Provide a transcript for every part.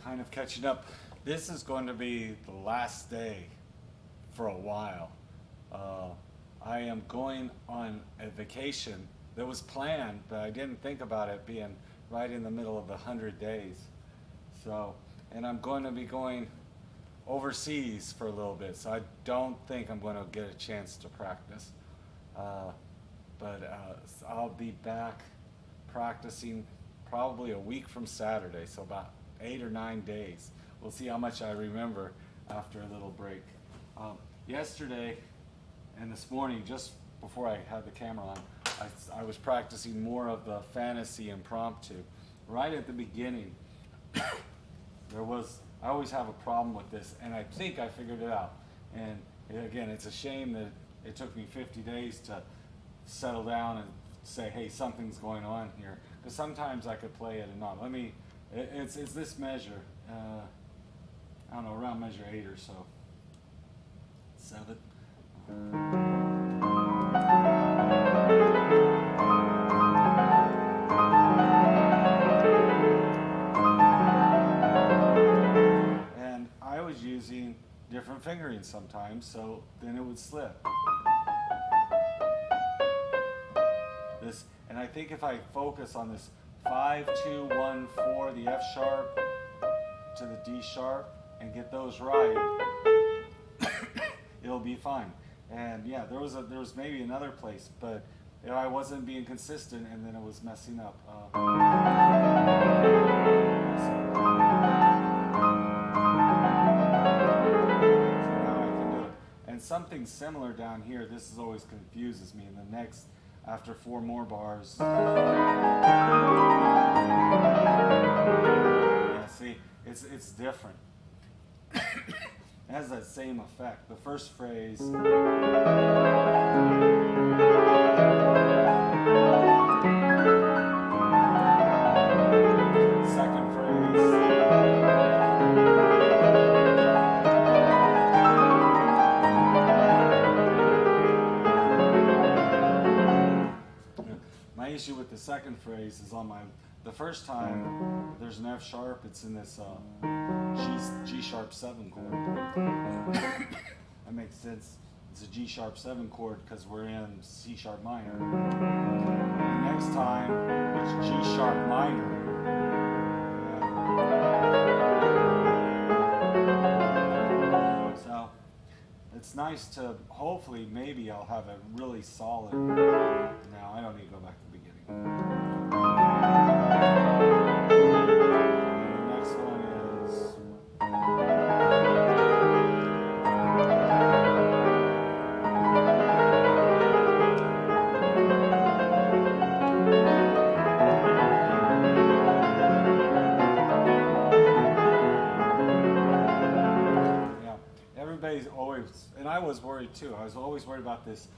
kind of catching up. This is going to be the last day for a while. I am going on a vacation that was planned, but I didn't think about it being right in the middle of the 100 days. So, and I'm going to be going overseas for a little bit, so I don't think I'm going to get a chance to practice. But I'll be back practicing probably a week from Saturday, so about 8 or 9 days. We'll see how much I remember after a little break. Yesterday and this morning, just before I had the camera on, I was practicing more of the Fantasie impromptu. Right at the beginning, I always have a problem with this, and I think I figured it out. And again, it's a shame that it took me 50 days to settle down and say, hey, something's going on here. Because sometimes I could play it and not. It's this measure, I don't know, around measure 8 or so. 7. And I was using different fingering sometimes, so then it would slip. And I think if I focus on this 5, 2, 1, 4, the F sharp to the D sharp, and get those right, it'll be fine. And yeah, there was maybe another place, but I wasn't being consistent, and then it was messing up. So now I can do it. And something similar down here. This is always confuses me. In the next, after 4 more bars. Yeah, see, it's different. It has that same effect. The first phrase. Second phrase. My issue with the second phrase is on the first time there's an F sharp, it's in this G sharp 7 chord. That makes sense. It's a G sharp 7 chord because we're in C sharp minor. The next time it's G sharp minor. So it's nice to, hopefully, maybe I'll have a really solid. Now I don't need to go back to the beginning. And I was worried too. I was always worried about this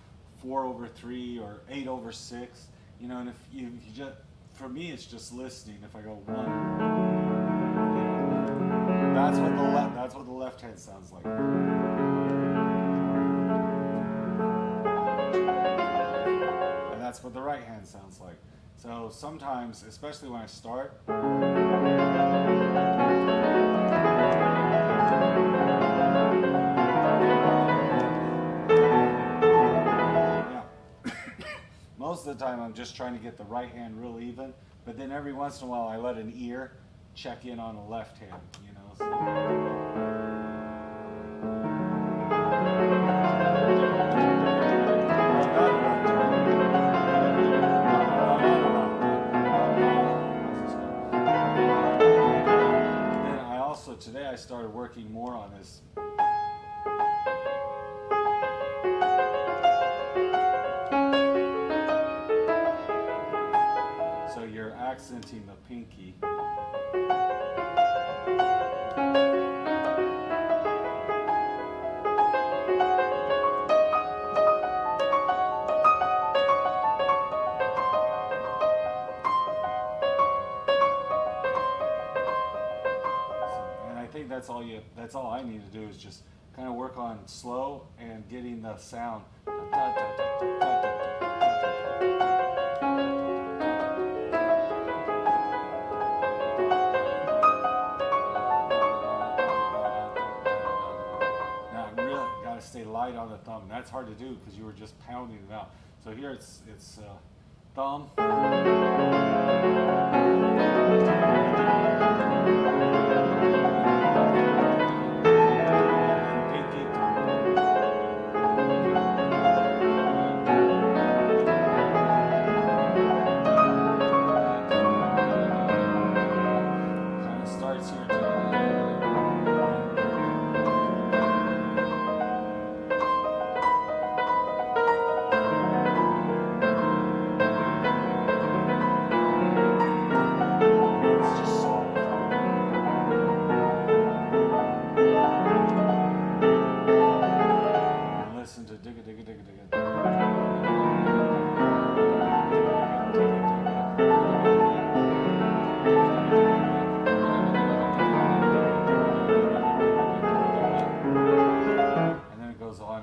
4/3 or 8/6. You know, and if you just, for me, it's just listening. If I go 1, that's what the left hand sounds like. And that's what the right hand sounds like. So sometimes, especially when I start. Most of the time I'm just trying to get the right hand real even, but then every once in a while I let an ear check in on the left hand, you know. So. Then today I started working more on this. You're accenting the pinky. And I think that's all I need to do is just kind of work on slow and getting the sound. that's hard to do because you were just pounding it out. So here it's thumb.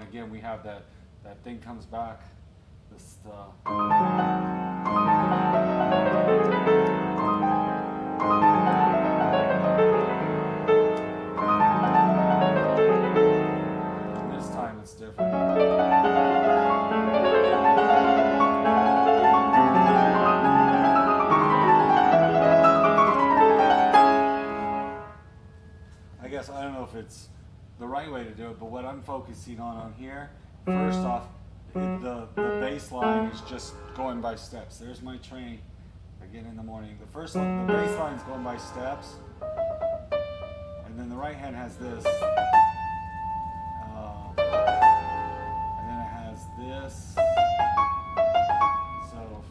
Again, we have that thing comes back. This and this time it's different. I guess I don't know if it's the right way to do it, but what I'm focusing on here, first off, the bass line is just going by steps. There's my train again in the morning. The first line, the bass line is going by steps, and then the right hand has this, and then it has this. So.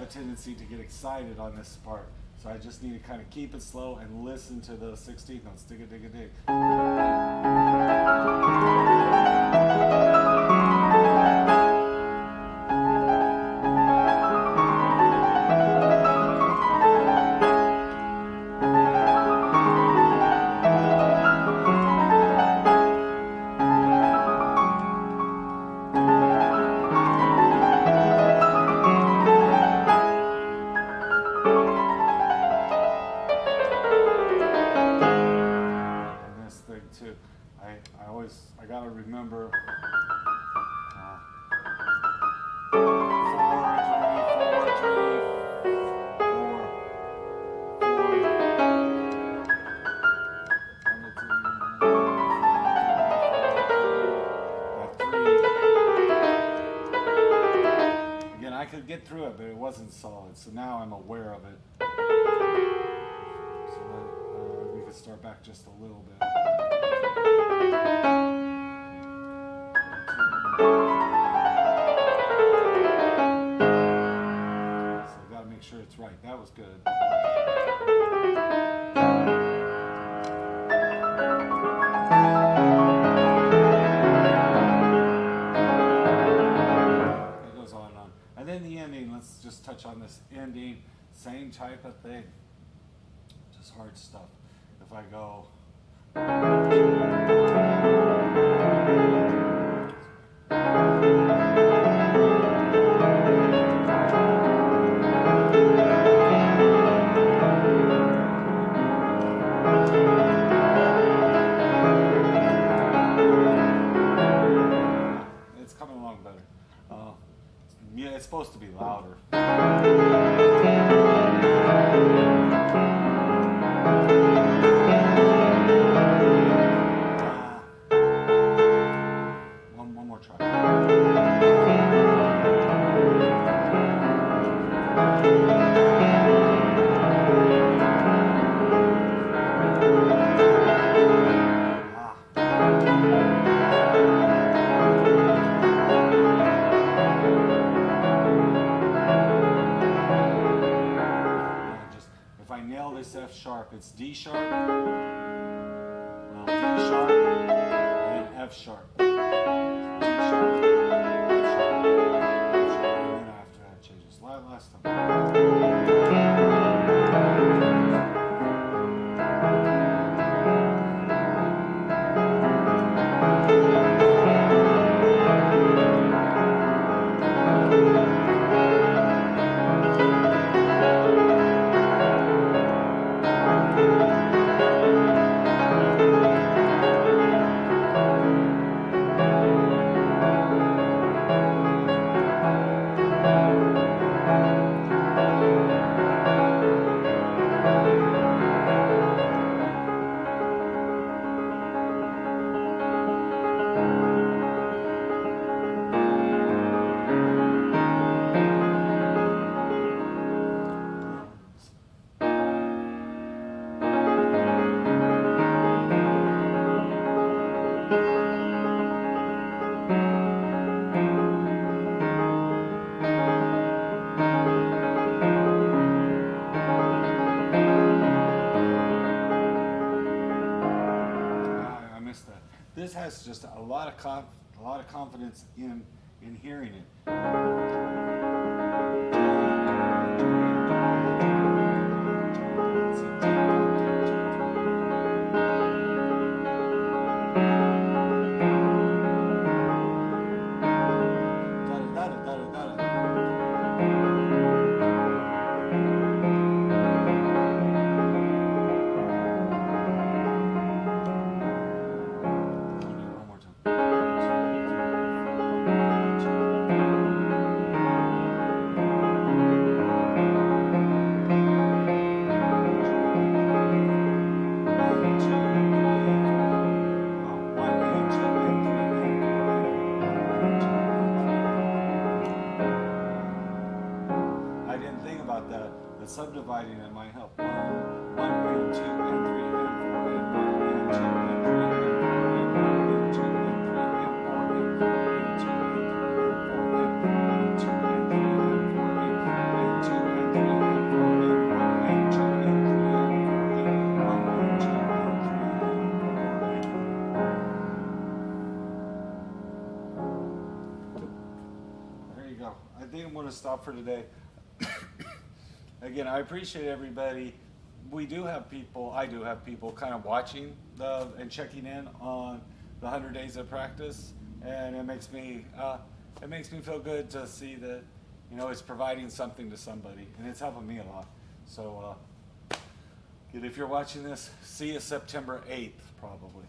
Tendency to get excited on this part, so I just need to kind of keep it slow and listen to the 16th notes. Dig it, dig it, dig. Too. I gotta remember 4, 3, 4, 3. Again, I could get through it, but it wasn't solid, so now I'm aware of it. So we could start back just a little bit. So I gotta make sure it's right. That was good. It goes on and on. And then the ending, let's just touch on this ending. Same type of thing. Just hard stuff. If I go. It's coming along better. Yeah, it's supposed to be louder. this has just a lot of confidence in hearing it. One more time. I didn't think about that. The subdividing it might help. One and two and three and four and one and two and three and four and two and three and four and two and three and four and two and three and four and two and three and four and one and two and three and four and there you go. I think I'm going to stop for today. Again, I appreciate everybody. I do have people kind of watching and checking in on the 100 days of practice, and it makes me feel good to see that it's providing something to somebody, and it's helping me a lot. So, if you're watching this, see you September 8th probably.